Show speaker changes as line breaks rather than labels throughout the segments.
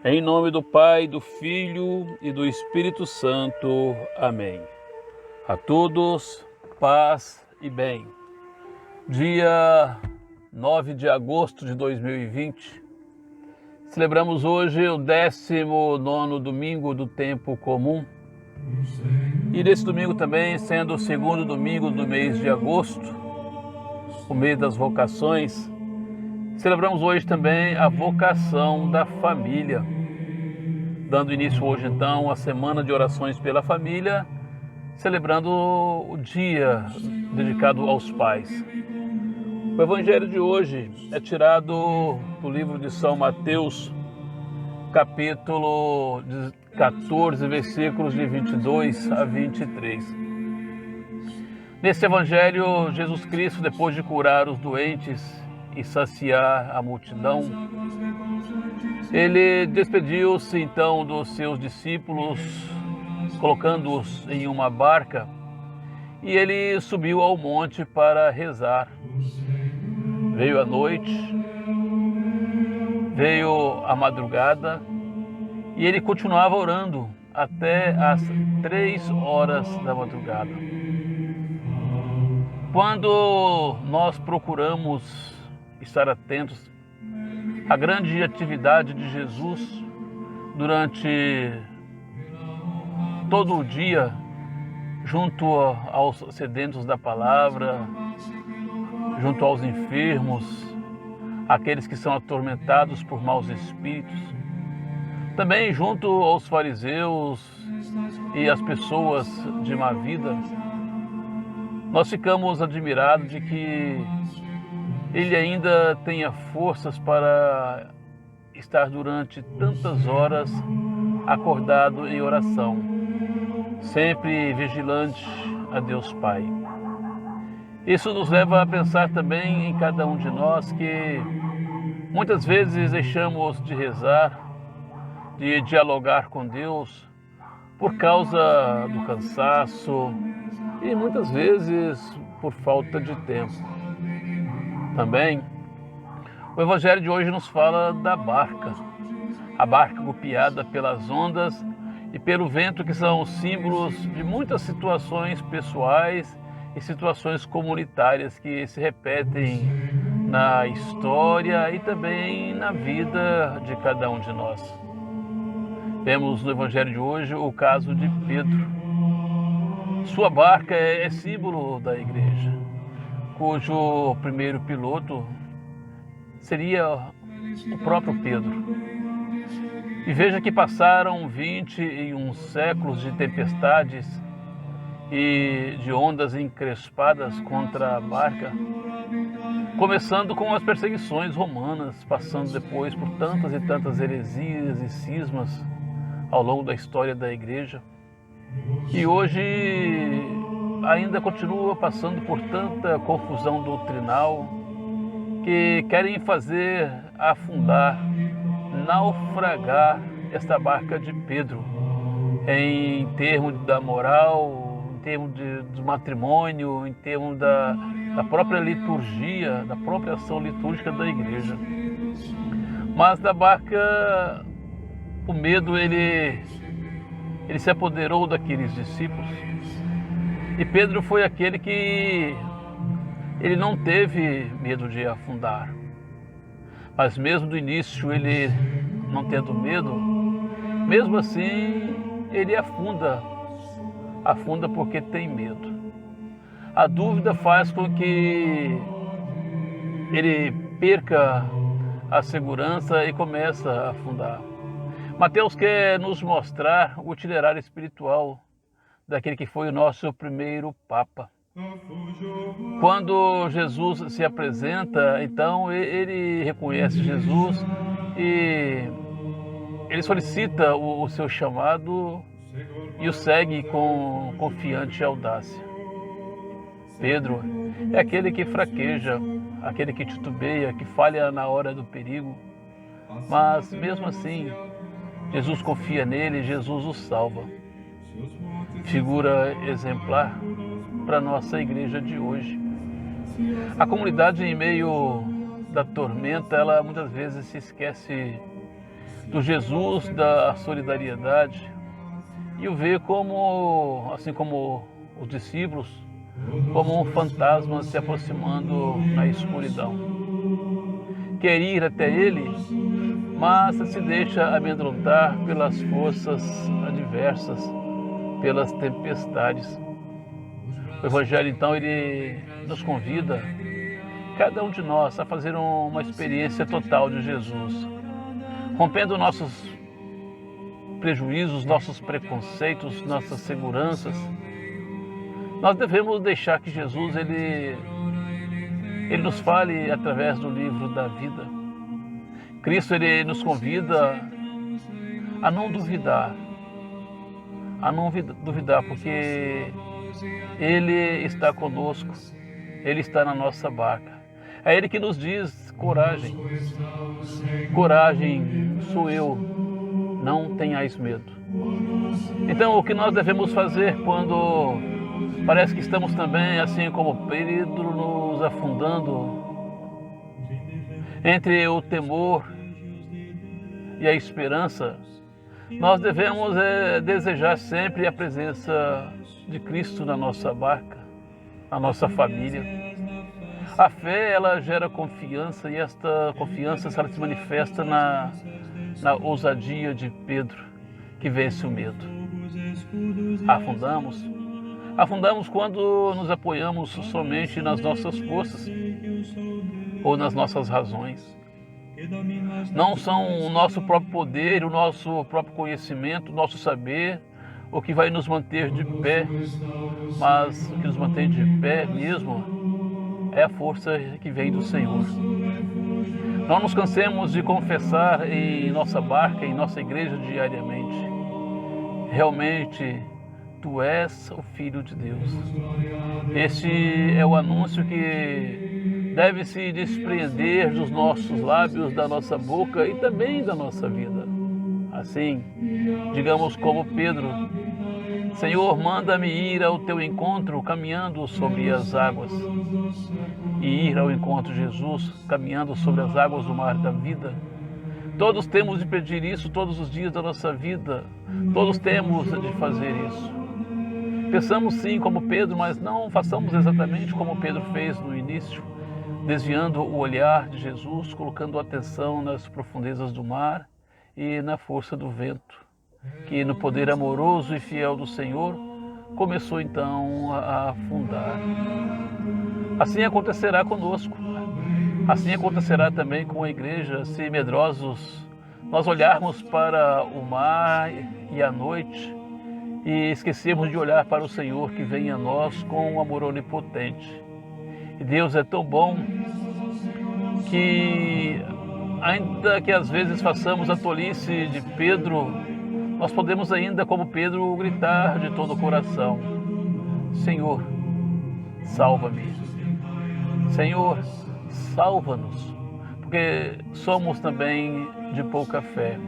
Em nome do Pai, do Filho e do Espírito Santo. Amém. A todos, paz e bem. Dia 9 de agosto de 2020. Celebramos hoje o 19º domingo do tempo comum. E nesse domingo também, sendo o segundo domingo do mês de agosto, o mês das vocações, celebramos hoje também a vocação da família, dando início hoje então à semana de orações pela família, celebrando o dia dedicado aos pais. O evangelho de hoje é tirado do livro de São Mateus, capítulo 14, versículos de 22 a 23. Nesse evangelho, Jesus Cristo, depois de curar os doentes e saciar a multidão, ele despediu-se então dos seus discípulos, colocando-os em uma barca, e ele subiu ao monte para rezar. Veio a noite, veio a madrugada, e ele continuava orando até às 3 horas da madrugada. Quando nós procuramos estar atentos à grande atividade de Jesus durante todo o dia, junto aos sedentos da palavra, junto aos enfermos, aqueles que são atormentados por maus espíritos, também junto aos fariseus e às pessoas de má vida, nós ficamos admirados de que ele ainda tenha forças para estar durante tantas horas acordado em oração, sempre vigilante a Deus Pai. Isso nos leva a pensar também em cada um de nós que muitas vezes deixamos de rezar, de dialogar com Deus por causa do cansaço e muitas vezes por falta de tempo. Também, o Evangelho de hoje nos fala da barca, a barca golpeada pelas ondas e pelo vento, que são símbolos de muitas situações pessoais e situações comunitárias que se repetem na história e também na vida de cada um de nós. Vemos no Evangelho de hoje o caso de Pedro. Sua barca é símbolo da igreja, cujo primeiro piloto seria o próprio Pedro. E veja que passaram 21 séculos de tempestades e de ondas encrespadas contra a barca, começando com as perseguições romanas, passando depois por tantas e tantas heresias e cismas ao longo da história da igreja. E hoje ainda continua passando por tanta confusão doutrinal que querem fazer afundar, naufragar esta barca de Pedro em termos da moral, em termos do matrimônio, em termos da própria liturgia, da própria ação litúrgica da igreja. Mas da barca, o medo ele se apoderou daqueles discípulos. E Pedro foi aquele que ele não teve medo de afundar. Mas mesmo do início, ele não tendo medo, mesmo assim, ele afunda porque tem medo. A dúvida faz com que ele perca a segurança e começa a afundar. Mateus quer nos mostrar o itinerário espiritual daquele que foi o nosso primeiro Papa. Quando Jesus se apresenta, então ele reconhece Jesus e ele solicita o seu chamado e o segue com confiante audácia. Pedro é aquele que fraqueja, aquele que titubeia, que falha na hora do perigo, mas mesmo assim, Jesus confia nele e Jesus o salva. Figura exemplar para a nossa igreja de hoje. A comunidade, em meio da tormenta, ela muitas vezes se esquece do Jesus da solidariedade, e o ver como, assim como os discípulos, como um fantasma se aproximando na escuridão. Quer ir até ele, mas se deixa amedrontar pelas forças adversas, pelas tempestades. O Evangelho, então, ele nos convida, cada um de nós, a fazer uma experiência total de Jesus, rompendo nossos prejuízos, nossos preconceitos, nossas seguranças. Nós devemos deixar que Jesus ele nos fale através do livro da vida. Cristo ele nos convida a não duvidar, porque Ele está conosco, Ele está na nossa barca. É Ele que nos diz: coragem, coragem sou eu, não tenhais medo. Então, o que nós devemos fazer quando parece que estamos também, assim como Pedro, nos afundando entre o temor e a esperança? Nós devemos desejar sempre a presença de Cristo na nossa barca, na nossa família. A fé, ela gera confiança, e esta confiança ela se manifesta na ousadia de Pedro, que vence o medo. Afundamos quando nos apoiamos somente nas nossas forças ou nas nossas razões. Não são o nosso próprio poder, o nosso próprio conhecimento, o nosso saber, o que vai nos manter de pé, mas o que nos mantém de pé mesmo é a força que vem do Senhor. Não nos cansemos de confessar em nossa barca, em nossa igreja diariamente: realmente Tu és o Filho de Deus. Este é o anúncio que deve se despreender dos nossos lábios, da nossa boca e também da nossa vida. Assim, digamos como Pedro: Senhor, manda-me ir ao Teu encontro caminhando sobre as águas. E ir ao encontro de Jesus caminhando sobre as águas do mar da vida. Todos temos de pedir isso todos os dias da nossa vida. Todos temos de fazer isso. Pensamos sim como Pedro, mas não façamos exatamente como Pedro fez no início, desviando o olhar de Jesus, colocando atenção nas profundezas do mar e na força do vento, que no poder amoroso e fiel do Senhor começou então a afundar. Assim acontecerá conosco. Assim acontecerá também com a igreja, se medrosos nós olharmos para o mar e a noite e esquecermos de olhar para o Senhor que vem a nós com um amor onipotente. E Deus é tão bom que, ainda que às vezes façamos a tolice de Pedro, nós podemos ainda, como Pedro, gritar de todo o coração: Senhor, salva-me. Senhor, salva-nos, porque somos também de pouca fé.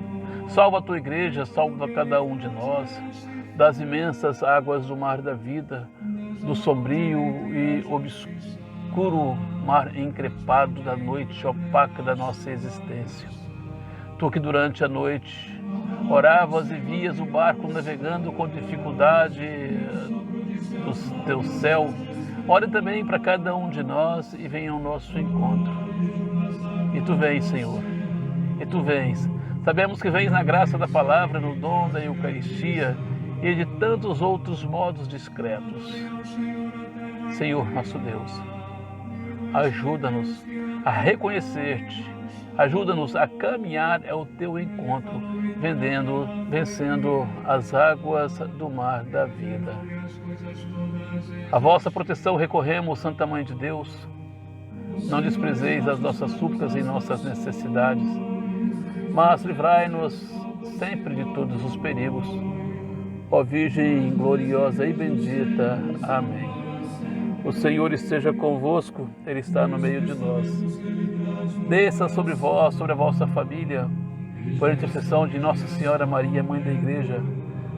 Salva a Tua igreja, salva cada um de nós das imensas águas do mar da vida, do sombrio e obscuro mar encrepado da noite opaca da nossa existência. Tu que durante a noite oravas e vias o barco navegando com dificuldade do Teu céu, ore também para cada um de nós e venha ao nosso encontro. E Tu vens, Senhor, e Tu vens. Sabemos que vens na graça da palavra, no dom da Eucaristia e de tantos outros modos discretos. Senhor nosso Deus, ajuda-nos a reconhecer-te, ajuda-nos a caminhar ao Teu encontro, vencendo as águas do mar da vida. A vossa proteção recorremos, Santa Mãe de Deus. Não desprezeis as nossas súplicas e nossas necessidades, mas livrai-nos sempre de todos os perigos. Ó Virgem gloriosa e bendita. Amém. O Senhor esteja convosco, Ele está no meio de nós. Desça sobre vós, sobre a vossa família, por intercessão de Nossa Senhora Maria, Mãe da Igreja,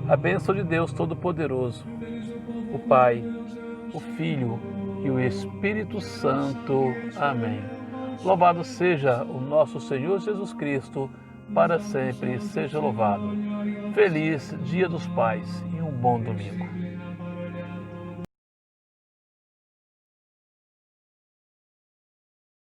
a bênção de Deus Todo-Poderoso, o Pai, o Filho e o Espírito Santo. Amém. Louvado seja o nosso Senhor Jesus Cristo, para sempre seja louvado. Feliz Dia dos Pais e um bom domingo.